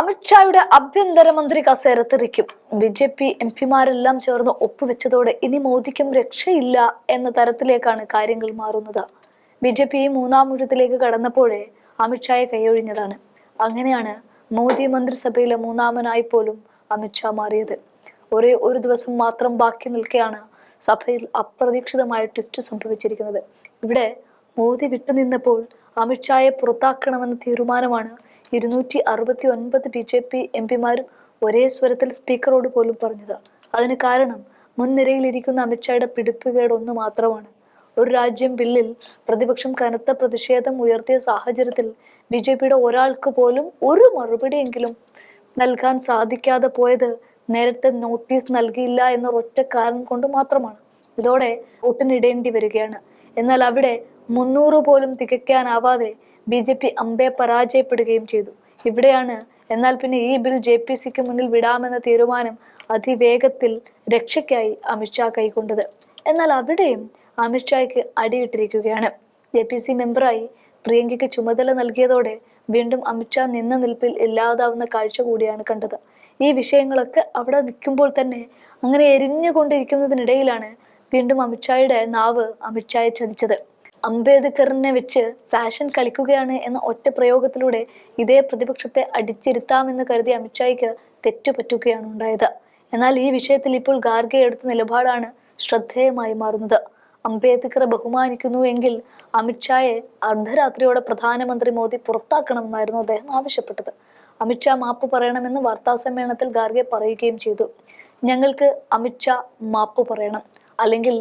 അമിത്ഷായുടെ ആഭ്യന്തരമന്ത്രി കസേര തെറിക്കും. ബി.ജെ.പി എംപിമാരെല്ലാം ചേർന്ന് ഒപ്പുവെച്ചതോടെ ഇനി മോദിക്കും രക്ഷയില്ല എന്ന തരത്തിലേക്കാണ് കാര്യങ്ങൾ മാറുന്നത്. ബി.ജെ.പി മൂന്നാം ഊഴത്തിലേക്ക് കടന്നപ്പോഴേ അമിത്ഷായെ കൈയൊഴിഞ്ഞതാണ്. അങ്ങനെയാണ് മോദി മന്ത്രിസഭയിലെ മൂന്നാമനായി പോലും അമിത്ഷാ മാറിയത്. ഒരേ ഒരു ദിവസം മാത്രം ബാക്കി നിൽക്കെയാണ് സഭയിൽ അപ്രതീക്ഷിതമായ ട്വിസ്റ്റ് സംഭവിച്ചിരിക്കുന്നത്. ഇവിടെ മോദി വിട്ടുനിന്നപ്പോൾ അമിത്ഷായെ പുറത്താക്കണമെന്ന തീരുമാനമാണ് 269 ബി.ജെ.പി എംപിമാരും ഒരേ സ്വരത്തിൽ സ്പീക്കറോട് പോലും പറഞ്ഞത്. അതിന് കാരണം മുൻനിരയിലിരിക്കുന്ന അമിത്ഷായുടെ പിടിപ്പുകേട് ഒന്ന് മാത്രമാണ്. ഒരു രാജ്യം ബില്ലിൽ പ്രതിപക്ഷം കനത്ത പ്രതിഷേധം ഉയർത്തിയ സാഹചര്യത്തിൽ ബി.ജെ.പിയുടെ ഒരാൾക്ക് പോലും ഒരു മറുപടിയെങ്കിലും നൽകാൻ സാധിക്കാതെ പോയത് നേരത്തെ നോട്ടീസ് നൽകിയില്ല എന്ന ഒറ്റ കാരണം കൊണ്ട് മാത്രമാണ്. ഇതോടെ വോട്ടിനിടേണ്ടി വരികയാണ്. എന്നാൽ അവിടെ 300 പോലും തികയ്ക്കാനാവാതെ ബി.ജെ.പി അമ്പെ പരാജയപ്പെടുകയും ചെയ്തു. ഇവിടെയാണ് എന്നാൽ പിന്നെ ഈ ബിൽ ജെ.പി.സിക്ക് മുന്നിൽ വിടാമെന്ന തീരുമാനം അതിവേഗത്തിൽ രക്ഷയ്ക്കായി അമിത്ഷാ കൈക്കൊണ്ടത്. എന്നാൽ അവിടെയും അമിത്ഷായ്ക്ക് അടിയിട്ടിരിക്കുകയാണ്. ജെ.പി.സി മെമ്പറായി പ്രിയങ്കയ്ക്ക് ചുമതല നൽകിയതോടെ വീണ്ടും അമിത്ഷാ നിന്ന നിൽപ്പിൽ ഇല്ലാതാവുന്ന കാഴ്ച കൂടിയാണ് കണ്ടത്. ഈ വിഷയങ്ങളൊക്കെ അവിടെ നിൽക്കുമ്പോൾ തന്നെ അങ്ങനെ എരിഞ്ഞുകൊണ്ടിരിക്കുന്നതിനിടയിലാണ് വീണ്ടും അമിത്ഷായുടെ നാവ് അമിത്ഷായെ ചതിച്ചത്. അംബേദ്കറിനെ വെച്ച് ഫാഷൻ കളിക്കുകയാണ് എന്ന ഒറ്റ പ്രയോഗത്തിലൂടെ ഇതേ പ്രതിപക്ഷത്തെ അടിച്ചിരുത്താമെന്ന് കരുതിയ അമിത്ഷായ്ക്ക് തെറ്റുപറ്റുകയാണ് ഉണ്ടായത്. എന്നാൽ ഈ വിഷയത്തിൽ ഇപ്പോൾ ഖാർഗെ എടുത്ത നിലപാടാണ് ശ്രദ്ധേയമായി മാറുന്നത്. അംബേദ്കറെ ബഹുമാനിക്കുന്നു എങ്കിൽ അമിത്ഷായെ അർദ്ധരാത്രിയോടെ പ്രധാനമന്ത്രി മോദി പുറത്താക്കണമെന്നായിരുന്നു അദ്ദേഹം ആവശ്യപ്പെട്ടത്. അമിത്ഷാ മാപ്പ് പറയണമെന്ന് വാർത്താസമ്മേളനത്തിൽ ഖാർഗെ പറയുകയും ചെയ്തു. ഞങ്ങൾക്ക് അമിത്ഷാ മാപ്പ് പറയണം, അല്ലെങ്കിൽ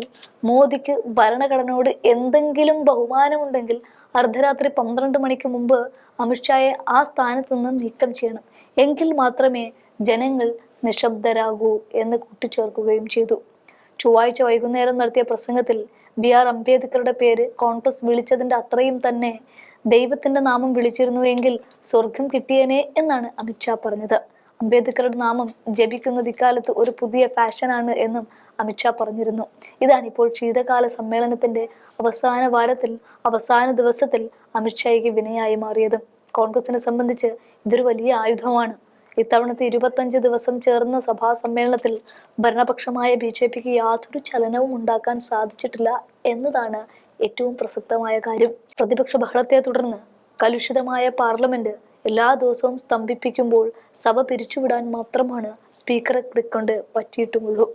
മോദിക്ക് ഭരണഘടനയോട് എന്തെങ്കിലും ബഹുമാനമുണ്ടെങ്കിൽ അർദ്ധരാത്രി 12 മണിക്ക് മുമ്പ് അമിത്ഷായെ ആ സ്ഥാനത്ത് നിന്ന് നീക്കം ചെയ്യണം. എങ്കിൽ മാത്രമേ ജനങ്ങൾ നിശബ്ദരാകൂ എന്ന് കൂട്ടിച്ചേർക്കുകയും ചെയ്തു. ചൊവ്വാഴ്ച വൈകുന്നേരം നടത്തിയ പ്രസംഗത്തിൽ ബി.ആർ. അംബേദ്കറുടെ പേര് കോൺഗ്രസ് വിളിച്ചതിന്റെ അത്രയും തന്നെ ദൈവത്തിന്റെ നാമം വിളിച്ചിരുന്നു എങ്കിൽ സ്വർഗം കിട്ടിയേനെ എന്നാണ് അമിത്ഷാ പറഞ്ഞത്. അംബേദ്കറുടെ നാമം ജപിക്കുന്നത് ഇക്കാലത്ത് ഒരു പുതിയ ഫാഷനാണ് എന്നും അമിത്ഷാ പറഞ്ഞിരുന്നു. ഇതാണിപ്പോൾ ശീതകാല സമ്മേളനത്തിന്റെ അവസാന വാരത്തിൽ അവസാന ദിവസത്തിൽ അമിത്ഷായ്ക്ക് വിനയായി മാറിയതും. കോൺഗ്രസിനെ സംബന്ധിച്ച് ഇതൊരു വലിയ ആയുധമാണ്. ഇത്തവണത്തെ 25 ദിവസം ചേർന്ന സഭാ സമ്മേളനത്തിൽ ഭരണപക്ഷമായ ബി.ജെ.പിക്ക് യാതൊരു ചലനവും ഉണ്ടാക്കാൻ സാധിച്ചിട്ടില്ല എന്നതാണ് ഏറ്റവും പ്രസക്തമായ കാര്യം. പ്രതിപക്ഷ ബഹളത്തെ തുടർന്ന് കലുഷിതമായ പാർലമെന്റ് എല്ലാ ദിവസവും സ്തംഭിപ്പിക്കുമ്പോൾ സഭ പിരിച്ചുവിടാൻ മാത്രമാണ് സ്പീക്കറെ കൊണ്ട് പറ്റിയിട്ടുമുള്ളൂ.